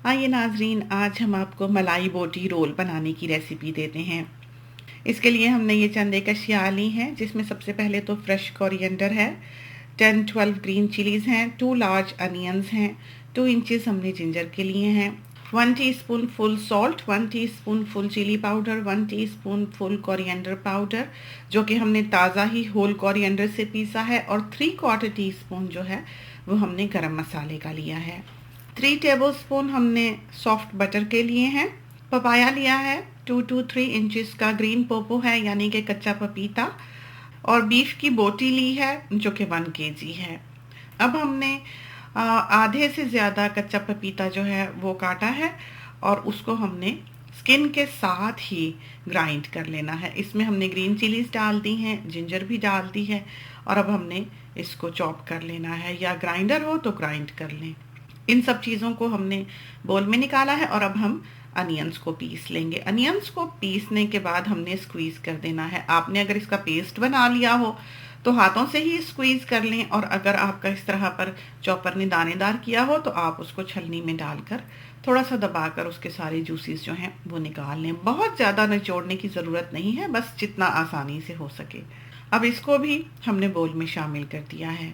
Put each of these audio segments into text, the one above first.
आइए नाजरीन, आज हम आपको मलाई बोटी रोल बनाने की रेसिपी देते हैं। इसके लिए हमने ये चंद एक अशिया ली हैं, जिसमें सबसे पहले तो फ्रेश कोरिएंडर है, 10-12 ग्रीन चिलीज़ हैं, 2 लार्ज अनियंस हैं, 2 इंचेस हमने जिंजर के लिए हैं, 1 teaspoon full salt, 1 teaspoon full chilli powder, 1 teaspoon full coriander powder जो कि हमने ताज़ा ही होल कोरिएंडर से पीसा है, और 3/4 टीस्पून जो है वो हमने गरम मसाले का लिया है। 3 टेबलस्पून हमने सॉफ्ट बटर के लिए हैं। पपाया लिया है, 2 to 3 इंचेस का ग्रीन पोपो है यानी कि कच्चा पपीता, और बीफ की बोटी ली है जो कि 1 kg है। अब हमने आधे से ज़्यादा कच्चा पपीता जो है वो काटा है और उसको हमने स्किन के साथ ही ग्राइंड कर लेना है। इसमें हमने ग्रीन चिलीज़ डाल दी हैं, जिंजर भी डाल दी है, और अब हमने इसको चॉप कर लेना है, या ग्राइंडर हो तो ग्राइंड कर लें। इन सब चीज़ों को हमने बोल में निकाला है और अब हम अनियंस को पीस लेंगे। अनियंस को पीसने के बाद हमने स्क्वीज़ कर देना है। आपने अगर इसका पेस्ट बना लिया हो तो हाथों से ही स्क्वीज़ कर लें, और अगर आपका इस तरह पर चॉपर ने दानेदार किया हो तो आप उसको छलनी में डालकर थोड़ा सा दबाकर उसके सारे जूसेस जो हैं वो निकाल लें। बहुत ज़्यादा निचोड़ने की ज़रूरत नहीं है, बस जितना आसानी से हो सके। अब इसको भी हमने बोल में शामिल कर दिया है।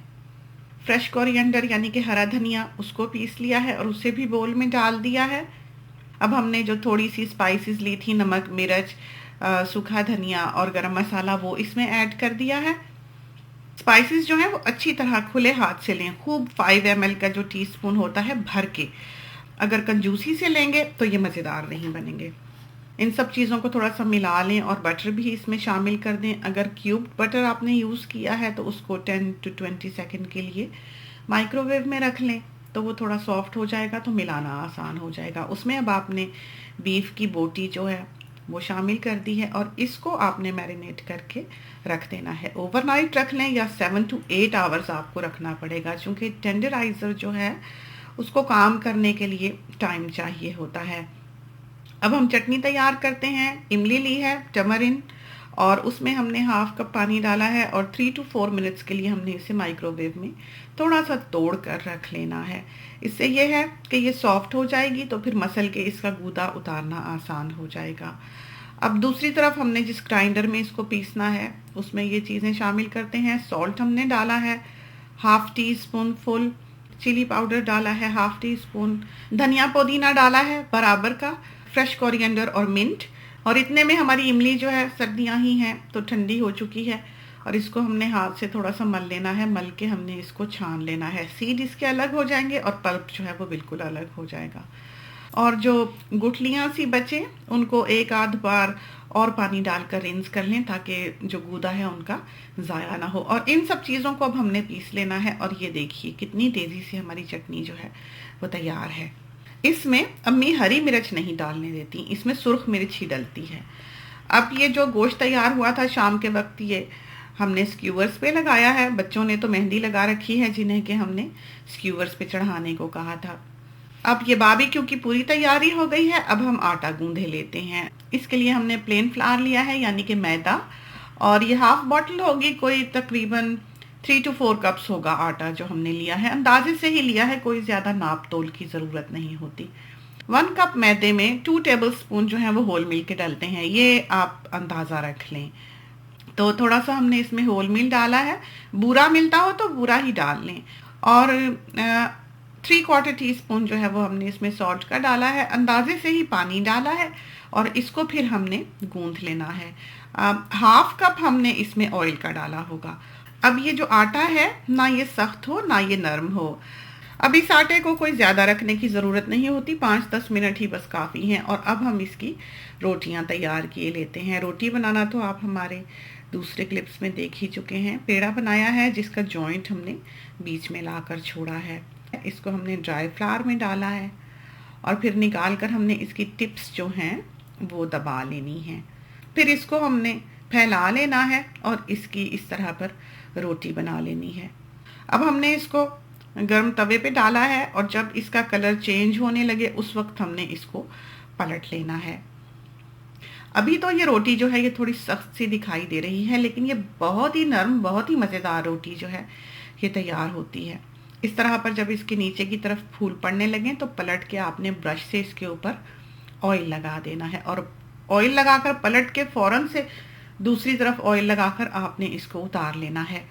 फ्रेश कोरिएंडर यानी कि हरा धनिया, उसको पीस लिया है और उसे भी बोल में डाल दिया है। अब हमने जो थोड़ी सी स्पाइसेस ली थी, नमक, मिर्च, सूखा धनिया और गरम मसाला, वो इसमें ऐड कर दिया है। स्पाइसेस जो हैं वो अच्छी तरह खुले हाथ से लें, खूब 5 ml का जो टीस्पून होता है भर के। अगर कंजूसी से लेंगे तो ये मज़ेदार नहीं बनेंगे। इन सब चीज़ों को थोड़ा सा मिला लें और बटर भी इसमें शामिल कर दें। अगर क्यूब्ड बटर आपने यूज़ किया है तो उसको 10 to 20 सेकंड के लिए माइक्रोवेव में रख लें, तो वो थोड़ा सॉफ्ट हो जाएगा, तो मिलाना आसान हो जाएगा। उसमें अब आपने बीफ की बोटी जो है वो शामिल कर दी है और इसको आपने मैरिनेट करके रख देना है। ओवरनाइट रख लें या 7 to 8 आवर्स आपको रखना पड़ेगा, क्योंकि टेंडराइज़र जो है उसको काम करने के लिए टाइम चाहिए होता है। अब हम चटनी तैयार करते हैं। इमली ली है, टमरिन, और उसमें हमने हाफ कप पानी डाला है और 3 to 4 मिनट्स के लिए हमने इसे माइक्रोवेव में थोड़ा सा तोड़ कर रख लेना है। इससे ये है कि ये सॉफ्ट हो जाएगी, तो फिर मसल के इसका गूदा उतारना आसान हो जाएगा। अब दूसरी तरफ हमने जिस ग्राइंडर में इसको पीसना है उसमें ये चीज़ें शामिल करते हैं। सॉल्ट हमने डाला है, half teaspoon full chilli powder डाला है, हाफ टी स्पून धनिया पुदीना डाला है बराबर का, फ्रेश कोरिएंडर और मिंट, और इतने में हमारी इमली जो है सर्दियाँ ही हैं तो ठंडी हो चुकी है, और इसको हमने हाथ से थोड़ा सा मल लेना है। मल के हमने इसको छान लेना है। सीड इसके अलग हो जाएंगे और पल्प जो है वो बिल्कुल अलग हो जाएगा। और जो गुठलियाँ सी बचे उनको एक आध बार और पानी डालकर रिंस कर लें, ताकि जो गूदा है उनका ज़ाया ना हो। और इन सब चीज़ों को अब हमने पीस लेना है, और ये देखिए कितनी तेज़ी से हमारी चटनी जो है वो तैयार है। इसमें अम्मी हरी मिर्च नहीं डालने देती, इसमें सुर्ख मिर्च ही डलती है। अब ये जो गोश्त तैयार हुआ था शाम के वक्त, ये हमने स्क्यूवर्स पे लगाया है। बच्चों ने तो मेहंदी लगा रखी है जिन्हें कि हमने स्क्यूवर्स पे चढ़ाने को कहा था। अब ये बारबेक्यू की पूरी तैयारी हो गई है। अब हम आटा गूंधे लेते हैं। इसके लिए हमने प्लेन फ्लावर लिया है यानी कि मैदा, और ये हाफ बॉटल होगी, कोई तकरीबन 3 to 4 कप्स होगा आटा जो हमने लिया है। अंदाजे से ही लिया है, कोई ज़्यादा नाप तोल की ज़रूरत नहीं होती। 1 कप मैदे में 2 टेबल स्पून जो है वो होल मिल के डलते हैं, ये आप अंदाज़ा रख लें। तो थोड़ा सा हमने इसमें होल मिल डाला है, बूरा मिलता हो तो बूरा ही डाल लें। और 3/4 टीस्पून जो है वो हमने इसमें सॉल्ट का डाला है, अंदाजे से ही पानी डाला है, और इसको फिर हमने गूंथ लेना है। हाफ कप हमने इसमें ऑयल का डाला होगा। अब ये जो आटा है ना ये सख्त हो ना ये नरम हो। अब इस आटे को कोई ज़्यादा रखने की ज़रूरत नहीं होती, 5-10 मिनट ही बस काफ़ी हैं। और अब हम इसकी रोटियां तैयार किए लेते हैं। रोटी बनाना तो आप हमारे दूसरे क्लिप्स में देख ही चुके हैं। पेड़ा बनाया है जिसका जॉइंट हमने बीच में लाकर छोड़ा है। इसको हमने ड्राई फ्लावर में डाला है और फिर निकाल कर हमने इसकी टिप्स जो हैं वो दबा लेनी है। फिर इसको हमने फैला लेना है और इसकी इस तरह पर रोटी बना लेनी है। अब हमने इसको गर्म तवे पे डाला है और जब इसका कलर चेंज होने लगे उस वक्त हमने इसको पलट लेना है। अभी तो ये रोटी जो है ये थोड़ी सख्त सी दिखाई दे रही है, लेकिन ये बहुत ही नरम, बहुत ही मज़ेदार रोटी जो है ये तैयार होती है। इस तरह पर जब इसके नीचे की तरफ फूल पड़ने लगें तो पलट के आपने ब्रश से इसके ऊपर ऑयल लगा देना है, और ऑयल लगाकर पलट के फ़ौरन से दूसरी तरफ ऑयल लगाकर आपने इसको उतार लेना है।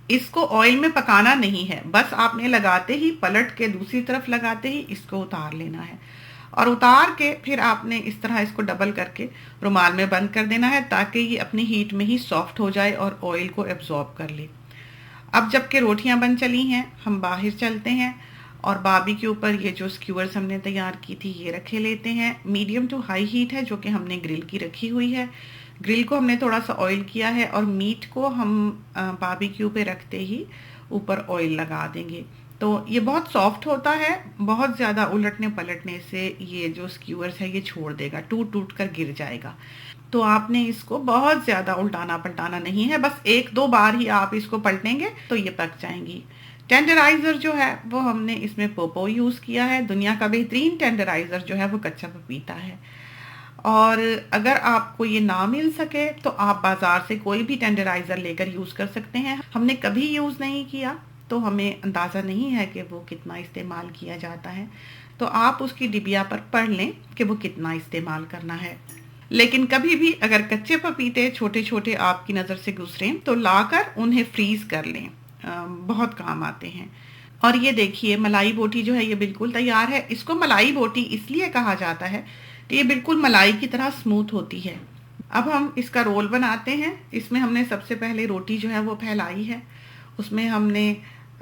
इसको ऑयल में पकाना नहीं है, बस आपने लगाते ही पलट के दूसरी तरफ लगाते ही इसको उतार लेना है, और उतार के फिर आपने इस तरह इसको डबल करके रुमाल में बंद कर देना है ताकि ये अपनी हीट में ही सॉफ्ट हो जाए और ऑयल को एब्जॉर्ब कर ले। अब जबकि रोटियां बन चली हैं, हम बाहर चलते हैं और बाबी के ऊपर ये जो स्क्यूअर्स हमने तैयार की थी ये रखे लेते हैं। मीडियम टू हाई हीट है जो कि हमने ग्रिल की रखी हुई है। ग्रिल को हमने थोड़ा सा ऑयल किया है और मीट को हम बारबेक्यू पे रखते ही ऊपर ऑयल लगा देंगे। तो ये बहुत सॉफ्ट होता है, बहुत ज़्यादा उलटने पलटने से ये जो स्क्यूअर्स है ये छोड़ देगा, टूट टूट कर गिर जाएगा। तो आपने इसको बहुत ज़्यादा उल्टाना पलटाना नहीं है, बस एक दो बार ही आप इसको पलटेंगे तो ये पक जाएंगी। टेंडराइज़र जो है वो हमने इसमें पोपो यूज़ किया है। दुनिया का बेहतरीन टेंडराइज़र जो है वो कच्चा पपीता है, और अगर आपको ये ना मिल सके तो आप बाज़ार से कोई भी टेंडराइज़र लेकर यूज़ कर सकते हैं। हमने कभी यूज़ नहीं किया तो हमें अंदाज़ा नहीं है कि वो कितना इस्तेमाल किया जाता है, तो आप उसकी डिबिया पर पढ़ लें कि वो कितना इस्तेमाल करना है। लेकिन कभी भी अगर कच्चे पपीते छोटे छोटे आपकी नज़र से गुजरें तो लाकर उन्हें फ्रीज़ कर लें, बहुत काम आते हैं। और ये देखिए मलाई बोटी जो है ये बिल्कुल तैयार है। इसको मलाई बोटी इसलिए कहा जाता है कि ये बिल्कुल मलाई की तरह स्मूथ होती है। अब हम इसका रोल बनाते हैं। इसमें हमने सबसे पहले रोटी जो है वो फैलाई है, उसमें हमने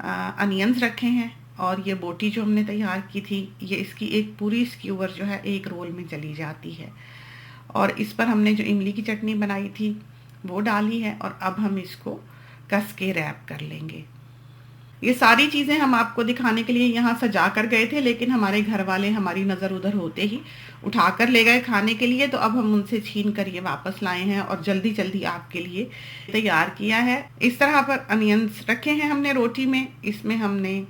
अनियंस रखे हैं, और ये बोटी जो हमने तैयार की थी ये इसकी एक पूरी स्क्यूअर जो है एक रोल में चली जाती है, और इस पर हमने जो इमली की चटनी बनाई थी वो डाली है, और अब हम इसको कस के रैप कर लेंगे। ये सारी चीज़ें हम आपको दिखाने के लिए यहाँ सजा कर गए थे, लेकिन हमारे घर वाले हमारी नज़र उधर होते ही उठा कर ले गए खाने के लिए, तो अब हम उनसे छीन कर ये वापस लाए हैं और जल्दी जल्दी आपके लिए तैयार किया है। इस तरह पर अनियंस रखे हैं हमने रोटी में, इसमें हमने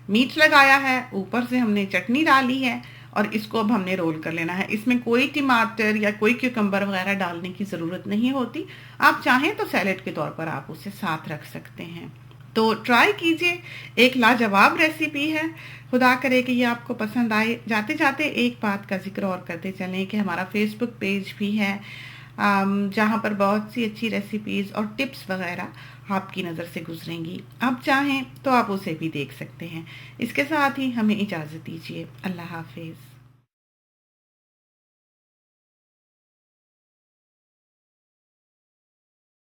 मीट लगाया है, ऊपर से हमने चटनी डाली है, और इसको अब हमने रोल कर लेना है। इसमें कोई टमाटर या कोई क्यूकम्बर वगैरह डालने की ज़रूरत नहीं होती। आप चाहें तो सैलेड के तौर पर आप उसे साथ रख सकते हैं। तो ट्राई कीजिए, एक लाजवाब रेसिपी है। खुदा करे कि ये आपको पसंद आए। जाते जाते एक बात का जिक्र और करते चलें कि हमारा फेसबुक पेज भी है, जहाँ पर बहुत सी अच्छी रेसिपीज़ और टिप्स वगैरह आपकी नज़र से गुजरेंगी। आप चाहें तो आप उसे भी देख सकते हैं। इसके साथ ही हमें इजाज़त दीजिए। अल्लाह हाफिज़।